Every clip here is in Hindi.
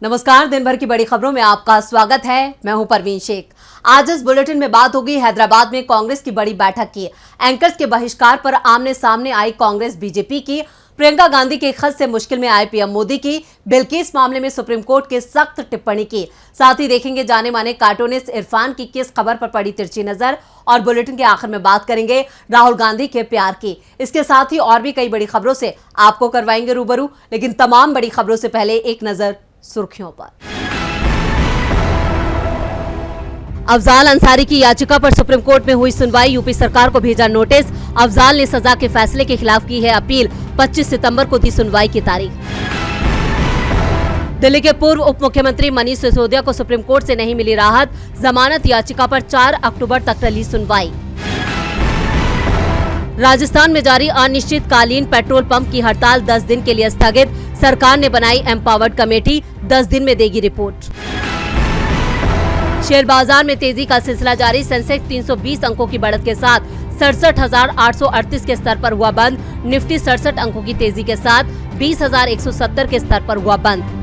नमस्कार, दिन भर की बड़ी खबरों में आपका स्वागत है। मैं हूं परवीन शेख। आज इस बुलेटिन में बात होगी हैदराबाद में कांग्रेस की बड़ी बैठक की। एंकर्स के बहिष्कार पर आमने सामने आई कांग्रेस बीजेपी की। प्रियंका गांधी के खत से मुश्किल में आए पीएम मोदी की। बिल्किस मामले में सुप्रीम कोर्ट की सख्त टिप्पणी की। साथ ही देखेंगे जाने माने कार्टूनिस्ट इरफान की किस खबर पर पड़ी तिरछी नजर। और बुलेटिन के आखिर में बात करेंगे राहुल गांधी के प्यार की। इसके साथ ही और भी कई बड़ी खबरों से आपको करवाएंगे रूबरू। लेकिन तमाम बड़ी खबरों से पहले एक नजर सुर्खियों पर। अफजाल अंसारी की याचिका पर सुप्रीम कोर्ट में हुई सुनवाई। यूपी सरकार को भेजा नोटिस। अफजाल ने सजा के फैसले के खिलाफ की है अपील। 25 सितंबर को दी सुनवाई की तारीख। दिल्ली के पूर्व उप मुख्यमंत्री मनीष सिसोदिया को सुप्रीम कोर्ट से नहीं मिली राहत। जमानत याचिका पर 4 अक्टूबर तक टली सुनवाई। राजस्थान में जारी अनिश्चितकालीन पेट्रोल पंप की हड़ताल 10 दिन के लिए स्थगित। सरकार ने बनाई एम्पावर्ड कमेटी, 10 दिन में देगी रिपोर्ट। शेयर बाजार में तेजी का सिलसिला जारी। सेंसेक्स 320 अंकों की बढ़त के साथ 67,838 के स्तर पर हुआ बंद। निफ्टी 67 अंकों की तेजी के साथ 20,170 के स्तर पर हुआ बंद।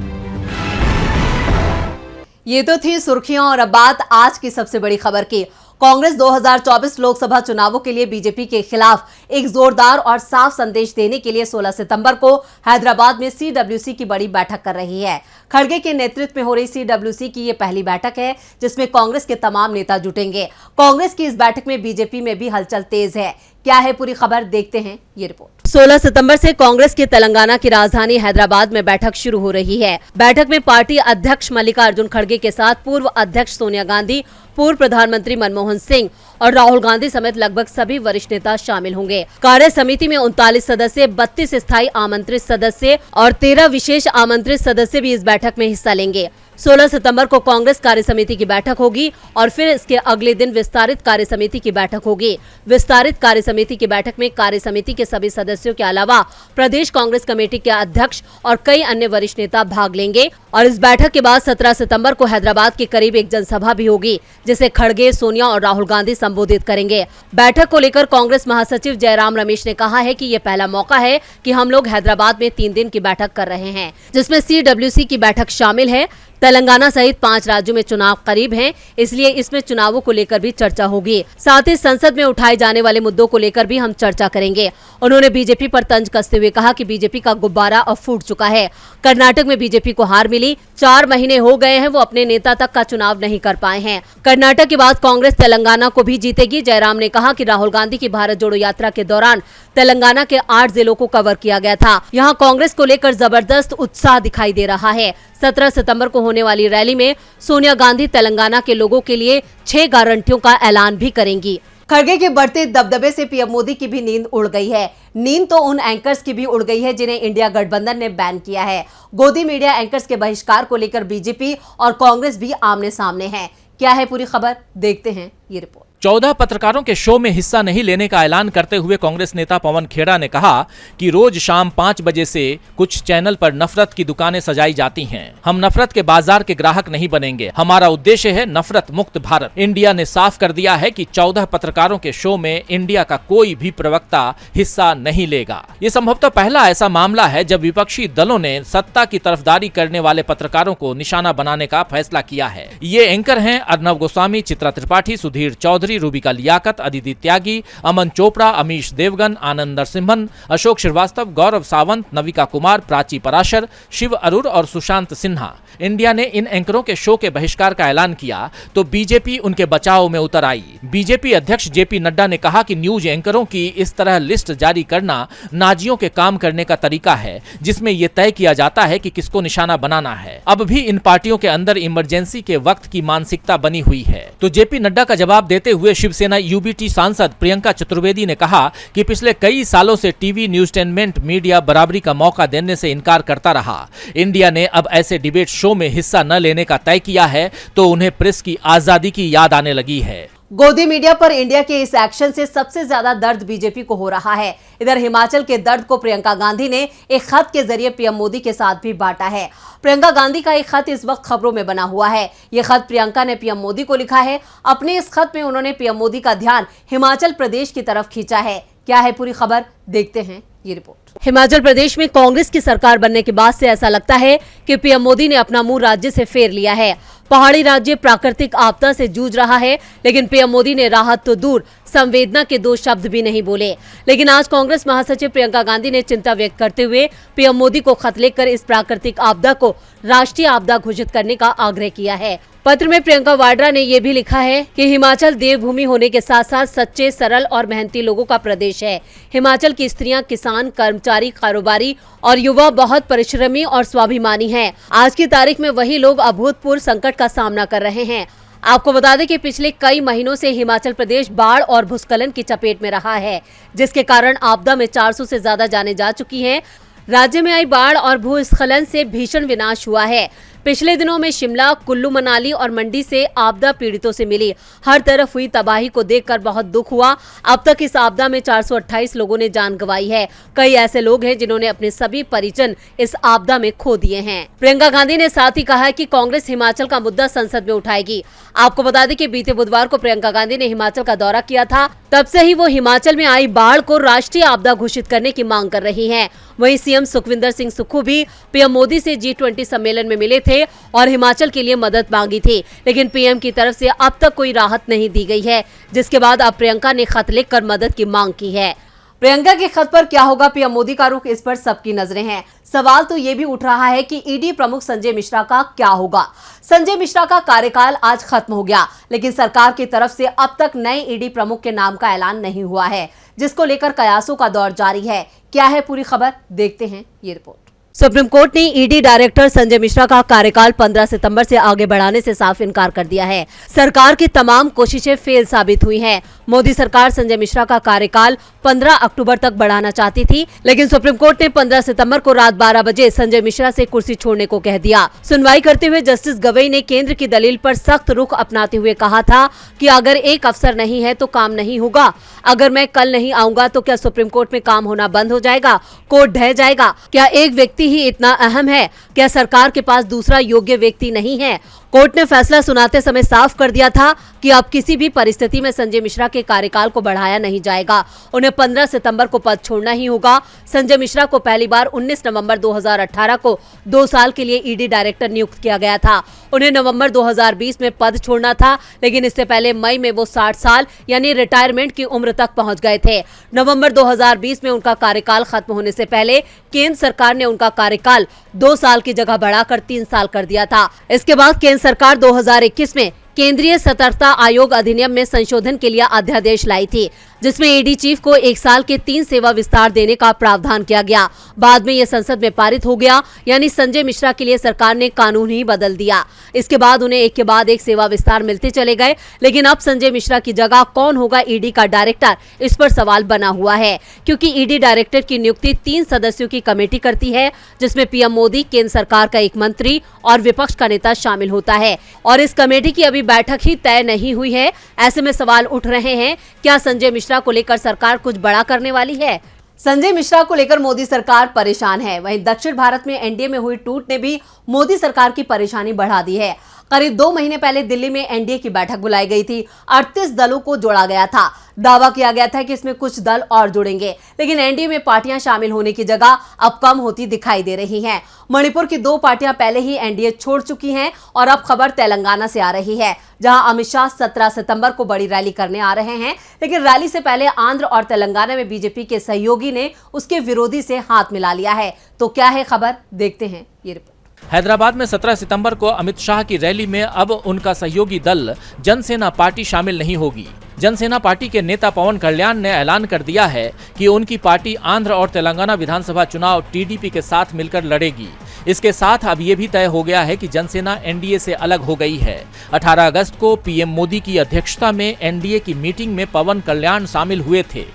ये तो थी सुर्खियां और अब बात आज की सबसे बड़ी खबर की। कांग्रेस 2024 लोकसभा चुनावों के लिए बीजेपी के खिलाफ एक जोरदार और साफ संदेश देने के लिए 16 सितंबर को हैदराबाद में सीडब्ल्यूसी की बड़ी बैठक कर रही है। खड़गे के नेतृत्व में हो रही सीडब्ल्यूसी की ये पहली बैठक है जिसमें कांग्रेस के तमाम नेता जुटेंगे। कांग्रेस की इस बैठक में बीजेपी में भी हलचल तेज है। क्या है पूरी खबर, देखते हैं ये रिपोर्ट। 16 सितंबर से कांग्रेस के तेलंगाना की राजधानी हैदराबाद में बैठक शुरू हो रही है। बैठक में पार्टी अध्यक्ष मल्लिकार्जुन खड़गे के साथ पूर्व अध्यक्ष सोनिया गांधी, पूर्व प्रधानमंत्री मनमोहन सिंह और राहुल गांधी समेत लगभग सभी वरिष्ठ नेता शामिल होंगे। कार्य समिति में 39 सदस्य, 32 स्थायी आमंत्रित सदस्य और 13 विशेष आमंत्रित सदस्य भी इस बैठक में हिस्सा लेंगे। 16 सितंबर को कांग्रेस कार्य समिति की बैठक होगी और फिर इसके अगले दिन विस्तारित कार्य समिति की बैठक होगी। विस्तारित कार्य समिति की बैठक में कार्य समिति के सभी सदस्यों के अलावा प्रदेश कांग्रेस कमेटी के अध्यक्ष और कई अन्य वरिष्ठ नेता भाग लेंगे। और इस बैठक के बाद 17 सितंबर को हैदराबाद के करीब एक जनसभा भी होगी जिसे खड़गे, सोनिया और राहुल गांधी संबोधित करेंगे। बैठक को लेकर कांग्रेस महासचिव जयराम रमेश ने कहा है कि ये पहला मौका है कि हम लोग हैदराबाद में 3 दिन की बैठक कर रहे हैं जिसमें सीडब्ल्यूसी की बैठक शामिल है। तेलंगाना सहित 5 राज्यों में चुनाव करीब हैं, इसलिए इसमें चुनावों को लेकर भी चर्चा होगी। साथ ही संसद में उठाए जाने वाले मुद्दों को लेकर भी हम चर्चा करेंगे। उन्होंने बीजेपी पर तंज कसते हुए कहा कि बीजेपी का गुब्बारा अब फूट चुका है। कर्नाटक में बीजेपी को हार मिली। 4 महीने हो गए हैं वो अपने नेता तक का चुनाव नहीं कर पाए हैं। कर्नाटक के बाद कांग्रेस तेलंगाना को भी जीतेगी। जयराम ने कहा कि राहुल गांधी की भारत जोड़ो यात्रा के दौरान तेलंगाना के 8 जिलों को कवर किया गया था। यहाँ कांग्रेस को लेकर जबरदस्त उत्साह दिखाई दे रहा है। 17 सितंबर को होने वाली रैली में सोनिया गांधी तेलंगाना के लोगों के लिए 6 गारंटियों का ऐलान भी करेंगी। खड़गे के बढ़ते दबदबे से पीएम मोदी की भी नींद उड़ गई है। नींद तो उन एंकर्स की भी उड़ गई है जिन्हें इंडिया गठबंधन ने बैन किया है। गोदी मीडिया एंकर्स के बहिष्कार को लेकर बीजेपी और कांग्रेस भी आमने सामने हैं। क्या है पूरी खबर, देखते हैं ये रिपोर्ट। 14 पत्रकारों के शो में हिस्सा नहीं लेने का ऐलान करते हुए कांग्रेस नेता पवन खेड़ा ने कहा कि रोज शाम 5 बजे से कुछ चैनल पर नफरत की दुकानें सजाई जाती हैं। हम नफरत के बाजार के ग्राहक नहीं बनेंगे। हमारा उद्देश्य है नफरत मुक्त भारत। इंडिया ने साफ कर दिया है कि 14 पत्रकारों के शो में इंडिया का कोई भी प्रवक्ता हिस्सा नहीं लेगा। ये संभवतः पहला ऐसा मामला है जब विपक्षी दलों ने सत्ता की तरफदारी करने वाले पत्रकारों को निशाना बनाने का फैसला किया है। ये एंकर हैं अर्नब गोस्वामी, चित्रा त्रिपाठी, सुधीर चौधरी, रूबिका लियाकत, अदिति त्यागी, अमन चोपड़ा, अमीश देवगन, आनंद नरसिम्हन, अशोक श्रीवास्तव, गौरव सावंत, नविका कुमार, प्राची पराशर, शिव अरुर और सुशांत सिन्हा। इंडिया ने इन एंकरों के शो के बहिष्कार का ऐलान किया तो बीजेपी उनके बचाव में उतर आई। बीजेपी अध्यक्ष जेपी नड्डा ने कहा कि न्यूज एंकरों की इस तरह लिस्ट जारी करना नाजियों के काम करने का तरीका है जिसमें यह तय किया जाता है कि किसको निशाना बनाना है। अब भी इन पार्टियों के अंदर इमरजेंसी के वक्त की मानसिकता बनी हुई है। तो जेपी नड्डा का जवाब देते हुए शिवसेना यूबीटी सांसद प्रियंका चतुर्वेदी ने कहा कि पिछले कई सालों से टीवी न्यूज़टेनमेंट मीडिया बराबरी का मौका देने से इनकार करता रहा। इंडिया ने अब ऐसे डिबेट शो में हिस्सा न लेने का तय किया है तो उन्हें प्रेस की आजादी की याद आने लगी है। गोदी मीडिया पर इंडिया के इस एक्शन से सबसे ज्यादा दर्द बीजेपी को हो रहा है। इधर हिमाचल के दर्द को प्रियंका गांधी ने एक खत के जरिए पीएम मोदी के साथ भी बांटा है। प्रियंका गांधी का एक खत इस वक्त खबरों में बना हुआ है। यह खत प्रियंका ने पीएम मोदी को लिखा है। अपने इस खत में उन्होंने पीएम मोदी का ध्यान हिमाचल प्रदेश की तरफ खींचा है। क्या है पूरी खबर, देखते हैं ये रिपोर्ट। हिमाचल प्रदेश में कांग्रेस की सरकार बनने के बाद से ऐसा लगता है कि पीएम मोदी ने अपना मुंह राज्य से फेर लिया है। पहाड़ी राज्य प्राकृतिक आपदा से जूझ रहा है, लेकिन पीएम मोदी ने राहत तो दूर संवेदना के 2 शब्द भी नहीं बोले। लेकिन आज कांग्रेस महासचिव प्रियंका गांधी ने चिंता व्यक्त करते हुए पीएम मोदी को खत लिखकर इस प्राकृतिक आपदा को राष्ट्रीय आपदा घोषित करने का आग्रह किया है। पत्र में प्रियंका वाड्रा ने ये भी लिखा है कि हिमाचल देवभूमि होने के साथ साथ सच्चे, सरल और मेहनती लोगों का प्रदेश है। हिमाचल की स्त्रियां, किसान, कर्मचारी, कारोबारी और युवा बहुत परिश्रमी और स्वाभिमानी हैं। आज की तारीख में वही लोग अभूतपूर्व संकट का सामना कर रहे हैं। आपको बता दें कि पिछले कई महीनों से हिमाचल प्रदेश बाढ़ और भूस्खलन की चपेट में रहा है, जिसके कारण आपदा में 400 से ज्यादा जानें जा चुकी हैं। राज्य में आई बाढ़ और भूस्खलन से भीषण विनाश हुआ है। पिछले दिनों में शिमला, कुल्लू मनाली और मंडी से आपदा पीड़ितों से मिली हर तरफ हुई तबाही को देखकर बहुत दुख हुआ। अब तक इस आपदा में 428 लोगों ने जान गंवाई है। कई ऐसे लोग हैं जिन्होंने अपने सभी परिजन इस आपदा में खो दिए हैं। प्रियंका गांधी ने साथ ही कहा है कि कांग्रेस हिमाचल का मुद्दा संसद में उठाएगी। आपको बता दें कि बीते बुधवार को प्रियंका गांधी ने हिमाचल का दौरा किया था। तब से ही वो हिमाचल में आई बाढ़ को राष्ट्रीय आपदा घोषित करने की मांग कर रही हैं। वहीं सीएम सुखविंदर सिंह सुक्खू भी पीएम मोदी से G20 सम्मेलन में मिले थे और हिमाचल के लिए मदद मांगी थी, लेकिन पीएम की तरफ से अब तक कोई राहत नहीं दी गई है, जिसके बाद अब प्रियंका ने खत लिखकर मदद की मांग की है। प्रियंका के खत पर क्या होगा पीएम मोदी का रुख, इस पर सबकी नजरें हैं। सवाल तो ये भी उठ रहा है कि ईडी प्रमुख संजय मिश्रा का क्या होगा। संजय मिश्रा का कार्यकाल आज खत्म हो गया, लेकिन सरकार की तरफ से अब तक नए ईडी प्रमुख के नाम का ऐलान नहीं हुआ है, जिसको लेकर कयासों का दौर जारी है। क्या है पूरी खबर, देखते हैं ये रिपोर्ट। सुप्रीम कोर्ट ने ईडी डायरेक्टर संजय मिश्रा का कार्यकाल 15 सितंबर से आगे बढ़ाने से साफ इनकार कर दिया है। सरकार की तमाम कोशिशें फेल साबित हुई हैं। मोदी सरकार संजय मिश्रा का कार्यकाल 15 अक्टूबर तक बढ़ाना चाहती थी, लेकिन सुप्रीम कोर्ट ने 15 सितंबर को रात 12 बजे संजय मिश्रा से कुर्सी छोड़ने को कह दिया। सुनवाई करते हुए जस्टिस गवई ने केंद्र की दलील पर सख्त रुख अपनाते हुए कहा था कि अगर एक अफसर नहीं है तो काम नहीं होगा। अगर मैं कल नहीं आऊंगा तो क्या सुप्रीम कोर्ट में काम होना बंद हो जाएगा, कोर्ट ढह जाएगा? क्या एक व्यक्ति ही इतना अहम है? क्या सरकार के पास दूसरा योग्य व्यक्ति नहीं है? कोर्ट ने फैसला सुनाते समय साफ कर दिया था कि अब किसी भी परिस्थिति में संजय मिश्रा के कार्यकाल को बढ़ाया नहीं जाएगा। उन्हें 15 सितंबर को पद छोड़ना ही होगा। संजय मिश्रा को पहली बार 19 नवंबर 2018 को 2 साल के लिए ईडी डायरेक्टर नियुक्त किया गया था। उन्हें नवंबर 2020 में पद छोड़ना था, लेकिन इससे पहले मई में वो 60 साल यानी रिटायरमेंट की उम्र तक पहुंच गए थे। नवंबर 2020 में उनका कार्यकाल खत्म होने से पहले केंद्र सरकार ने उनका कार्यकाल 2 साल की जगह बढ़ाकर 3 साल कर दिया था। इसके बाद केंद्र सरकार 2021 में केंद्रीय सतर्कता आयोग अधिनियम में संशोधन के लिए अध्यादेश लाई थी, जिसमें ईडी चीफ को 1 साल के 3 सेवा विस्तार देने का प्रावधान किया गया। बाद में यह संसद में पारित हो गया, यानी संजय मिश्रा के लिए सरकार ने कानून ही बदल दिया। इसके बाद उन्हें एक के बाद एक सेवा विस्तार मिलते चले गए, लेकिन अब संजय मिश्रा की जगह कौन होगा ईडी का डायरेक्टर, इस पर सवाल बना हुआ है, क्योंकि ईडी डायरेक्टर की नियुक्ति 3 सदस्यों की कमेटी करती है, जिसमें पीएम मोदी, केंद्र सरकार का एक मंत्री और विपक्ष का नेता शामिल होता है। और इस कमेटी की अभी बैठक ही तय नहीं हुई है। ऐसे में सवाल उठ रहे हैं, क्या संजय मिश्रा को लेकर सरकार कुछ बड़ा करने वाली है? संजय मिश्रा को लेकर मोदी सरकार परेशान है। वहीं दक्षिण भारत में एनडीए में हुई टूट ने भी मोदी सरकार की परेशानी बढ़ा दी है। करीब 2 महीने पहले दिल्ली में एनडीए की बैठक बुलाई गई थी। 38 दलों को जोड़ा गया था। दावा किया गया था कि इसमें कुछ दल और जुड़ेंगे, लेकिन एनडीए में पार्टियां शामिल होने की जगह अब कम होती दिखाई दे रही हैं। मणिपुर की 2 पार्टियां पहले ही एनडीए छोड़ चुकी हैं और अब खबर तेलंगाना से आ रही है, जहां अमित शाह 17 सितंबर को बड़ी रैली करने आ रहे हैं। लेकिन रैली से पहले आंध्र और तेलंगाना में बीजेपी के सहयोगी ने उसके विरोधी से हाथ मिला लिया है। तो क्या है खबर, देखते हैं ये रिपोर्ट। हैदराबाद में 17 सितंबर को अमित शाह की रैली में अब उनका सहयोगी दल जनसेना पार्टी शामिल नहीं होगी। जनसेना पार्टी के नेता पवन कल्याण ने ऐलान कर दिया है कि उनकी पार्टी आंध्र और तेलंगाना विधानसभा चुनाव टीडीपी के साथ मिलकर लड़ेगी। इसके साथ अब ये भी तय हो गया है कि जनसेना एनडीए से अलग हो गई है। 18 अगस्त को पीएम मोदी की अध्यक्षता में एनडीए की मीटिंग में पवन कल्याण शामिल हुए थे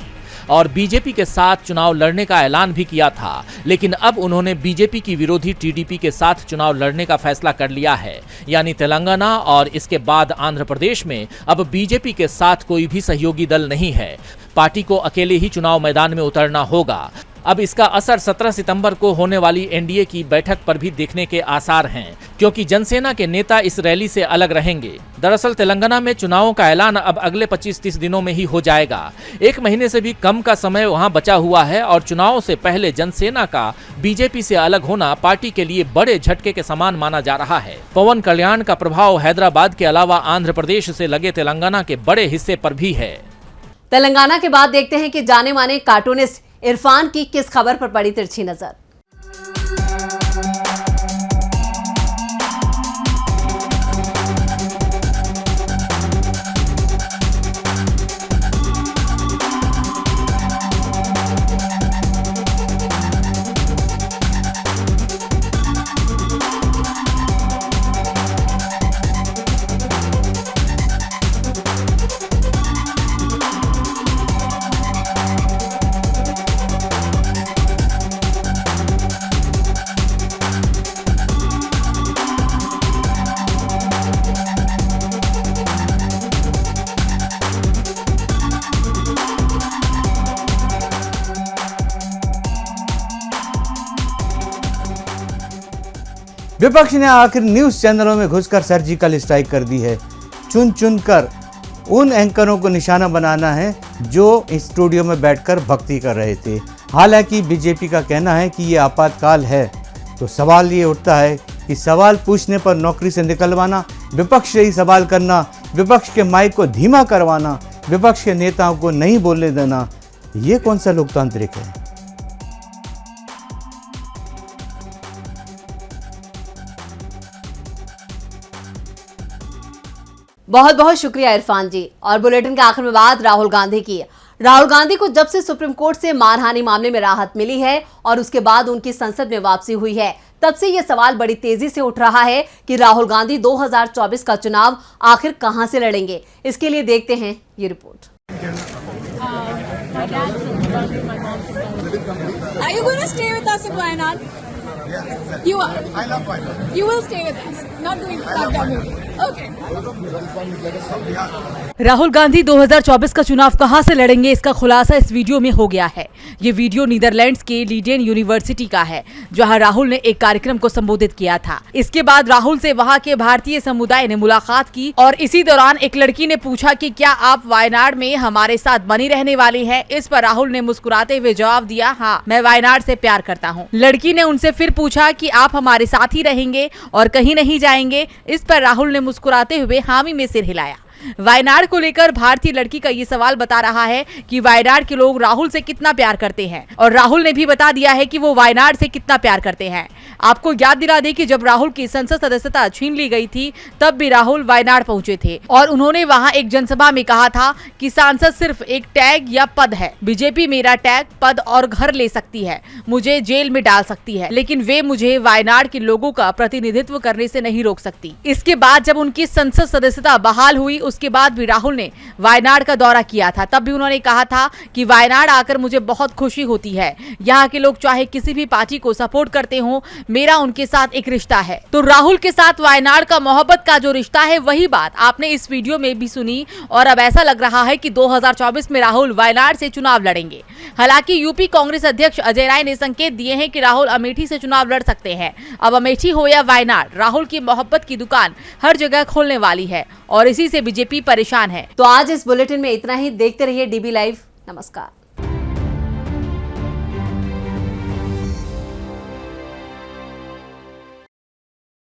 और बीजेपी के साथ चुनाव लड़ने का ऐलान भी किया था, लेकिन अब उन्होंने बीजेपी की विरोधी टीडीपी के साथ चुनाव लड़ने का फैसला कर लिया है। यानी तेलंगाना और इसके बाद आंध्र प्रदेश में अब बीजेपी के साथ कोई भी सहयोगी दल नहीं है। पार्टी को अकेले ही चुनाव मैदान में उतरना होगा। अब इसका असर 17 सितंबर को होने वाली एनडीए की बैठक पर भी देखने के आसार हैं, क्योंकि जनसेना के नेता इस रैली से अलग रहेंगे। दरअसल तेलंगाना में चुनावों का ऐलान अब अगले 25-30 दिनों में ही हो जाएगा। 1 महीने से भी कम का समय वहां बचा हुआ है और चुनावों से पहले जनसेना का बीजेपी से अलग होना पार्टी के लिए बड़े झटके के समान माना जा रहा है। पवन कल्याण का प्रभाव हैदराबाद के अलावा आंध्र प्रदेश से लगे तेलंगाना के बड़े हिस्से पर भी है। तेलंगाना के बाद देखते हैं कि जाने माने कार्टूनिस्ट इरफान की किस खबर पर पड़ी तिरछी नजर। विपक्ष ने आखिर न्यूज चैनलों में घुसकर सर्जिकल स्ट्राइक कर दी है। चुन चुन कर उन एंकरों को निशाना बनाना है जो इस स्टूडियो में बैठकर भक्ति कर रहे थे। हालांकि बीजेपी का कहना है कि ये आपातकाल है, तो सवाल ये उठता है कि सवाल पूछने पर नौकरी से निकलवाना, विपक्ष से ही सवाल करना, विपक्ष के माइक को धीमा करवाना, विपक्ष के नेताओं को नहीं बोलने देना, ये कौन सा लोकतांत्रिक है? बहुत बहुत शुक्रिया इरफान जी। और बुलेटिन के आखिर में बात राहुल गांधी की। राहुल गांधी को जब से सुप्रीम कोर्ट से मानहानि मामले में राहत मिली है और उसके बाद उनकी संसद में वापसी हुई है, तब से यह सवाल बड़ी तेजी से उठ रहा है कि राहुल गांधी 2024 का चुनाव आखिर कहां से लड़ेंगे। इसके लिए देखते हैं ये report. Are you going to stay with us at Wayanad? You are. I love Wayanad. You will stay with us. Not doing that movie. Okay. Rahul Gandhi 2024 का चुनाव कहां से लड़ेंगे, इसका खुलासा इस वीडियो में हो गया है। ये वीडियो नीदरलैंड्स के लीडेन यूनिवर्सिटी का है, जहां राहुल ने एक कार्यक्रम को संबोधित किया था। इसके बाद राहुल से वहां के भारतीय समुदाय ने मुलाकात की और इसी दौरान एक लड़की ने पूछा कि क्या आप वायनाड में हमारे साथ बनी रहने वाली हैं? इस पर राहुल ने मुस्कुराते हुए जवाब दिया, हाँ, मैं वायनाड से प्यार करता हूँ। लड़की ने उनसे फिर पूछा कि आप हमारे साथ ही रहेंगे और कहीं नहीं जाएंगे? इस पर राहुल ने मुस्कुराते हुए हामी में सिर हिलाया। वायनाड को लेकर भारतीय लड़की का ये सवाल बता रहा है कि वायनाड के लोग राहुल से कितना प्यार करते हैं और राहुल ने भी बता दिया है कि वो वायनाड से कितना प्यार करते हैं। आपको याद दिला दें कि जब राहुल की संसद सदस्यता छीन ली गई थी, तब भी राहुल वायनाड पहुंचे थे और उन्होंने वहां एक जनसभा में कहा था कि सांसद सिर्फ एक टैग या पद है। बीजेपी मेरा टैग, पद और घर ले सकती है, मुझे जेल में डाल सकती है, लेकिन वे मुझे वायनाड के लोगों का प्रतिनिधित्व करने से नहीं रोक सकती। इसके बाद जब उनकी संसद सदस्यता बहाल हुई, उसके बाद भी राहुल ने वायनाड का दौरा किया था। तब भी उन्होंने कहा था कि वायनाड आकर मुझे बहुत खुशी होती है। यहाँ के लोग चाहे किसी भी पार्टी को सपोर्ट करते हो, मेरा उनके साथ एक रिश्ता है। तो राहुल के साथ वायनाड का मोहब्बत का जो रिश्ता है, वही बात आपने इस वीडियो में भी सुनी और अब ऐसा लग रहा है कि 2024 में राहुल वायनाड से चुनाव लड़ेंगे। हालांकि यूपी कांग्रेस अध्यक्ष अजय राय ने संकेत दिए हैं कि राहुल अमेठी से चुनाव लड़ सकते हैं। अब अमेठी हो या वायनाड, राहुल की मोहब्बत की दुकान हर जगह खोलने वाली है और इसी से बीजेपी परेशान है। तो आज इस बुलेटिन में इतना ही। देखते रहिए डीबी लाइव। नमस्कार।